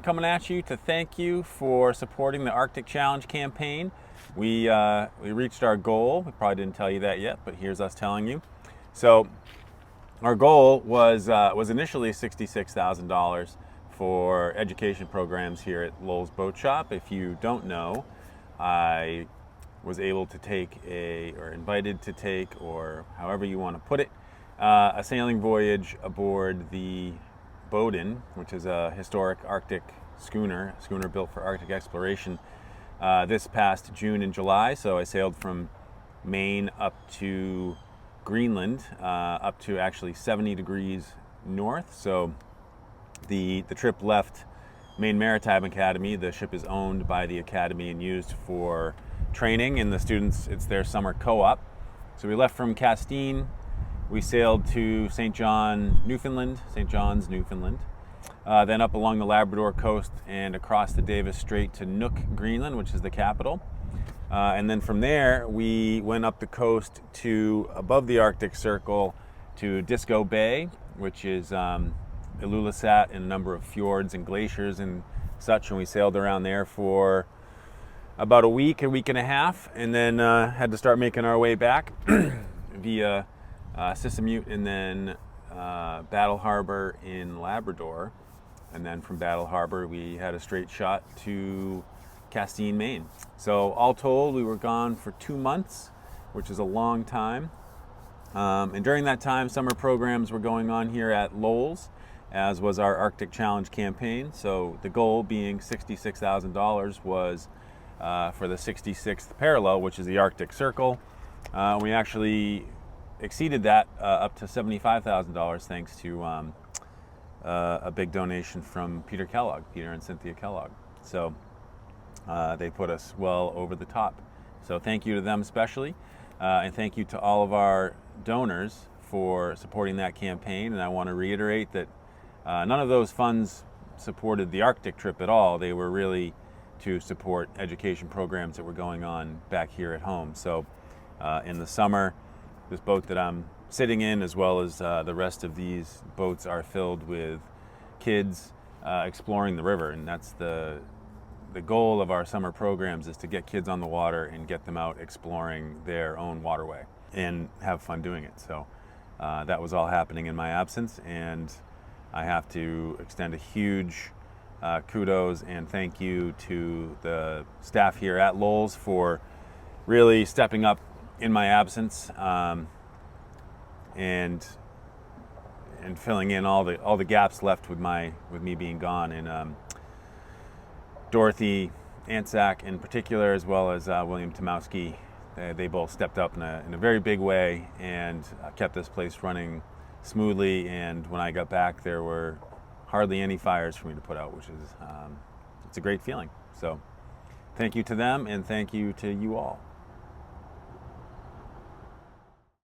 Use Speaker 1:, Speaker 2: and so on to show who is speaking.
Speaker 1: Coming at you to thank you for supporting the Arctic Challenge campaign. We reached our goal. We probably didn't tell you that yet, but here's us telling you. So our goal was initially $66,000 for education programs here at Lowell's Boat Shop. If you don't know, I was able to take or invited to take, or however you want to put it, a sailing voyage aboard the Bowden, which is a historic Arctic schooner built for Arctic exploration, this past June and July. So I sailed from Maine up to Greenland, up to actually 70 degrees north. So the trip left Maine Maritime Academy. The ship is owned by the Academy and used for training, and the students, it's their summer co-op. So we left from Castine. We sailed to St. John's, Newfoundland, then up along the Labrador coast and across the Davis Strait to Nuuk, Greenland, which is the capital. And then from there, we went up the coast to above the Arctic Circle to Disco Bay, which is Ilulissat, and a number of fjords and glaciers and such. And we sailed around there for about a week and a half, and then had to start making our way back via Sissamute and then Battle Harbor in Labrador. And then from Battle Harbor, we had a straight shot to Castine, Maine. So all told, we were gone for 2 months, which is a long time. And during that time, summer programs were going on here at Lowell's, as was our Arctic Challenge campaign. So the goal being $66,000 was for the 66th parallel, which is the Arctic Circle. We actually exceeded that up to $75,000 thanks to a big donation from Peter and Cynthia Kellogg. So they put us well over the top. So thank you to them especially, and thank you to all of our donors for supporting that campaign. And I want to reiterate that none of those funds supported the Arctic trip at all. They were really to support education programs that were going on back here at home. So in the summer, this boat that I'm sitting in, as well as the rest of these boats, are filled with kids exploring the river. And that's the goal of our summer programs, is to get kids on the water and get them out exploring their own waterway and have fun doing it. So that was all happening in my absence, and I have to extend a huge kudos and thank you to the staff here at Lowell's for really stepping up in my absence, and filling in all the gaps left with me being gone. And Dorothy Antsack in particular, as well as William Tomowski, they both stepped up in a very big way and kept this place running smoothly. And when I got back, there were hardly any fires for me to put out, which is it's a great feeling. So thank you to them, and thank you to you all.